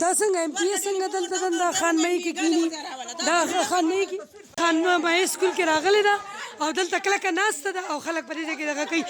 دا څنګه ایم پی څنګه دلته دا خان مې کې کینی دا خان مې کې خان مې سکول کې راغلی دا او دلته کله ناسته ده او خلک په دې کې دغه کوي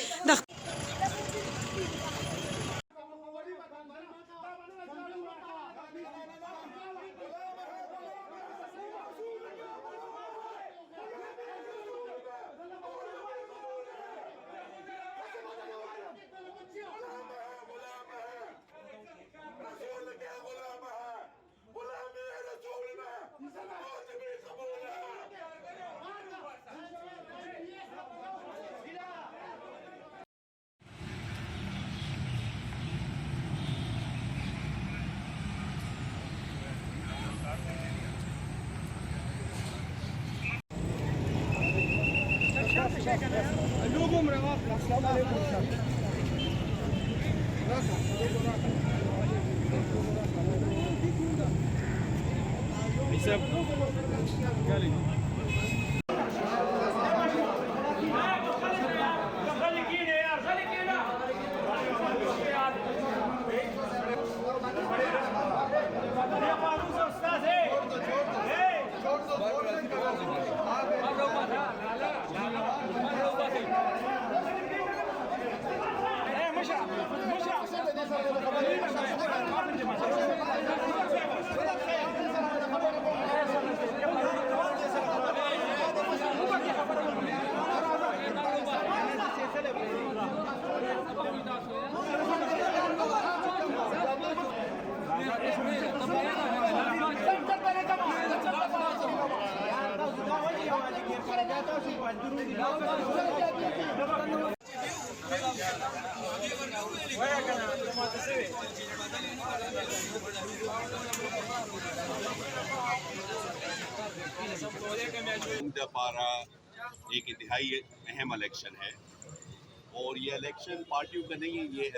د पारा एक इंतहाई अहम इलेक्शन है और ये इलेक्शन पार्टियों का नहीं है, ये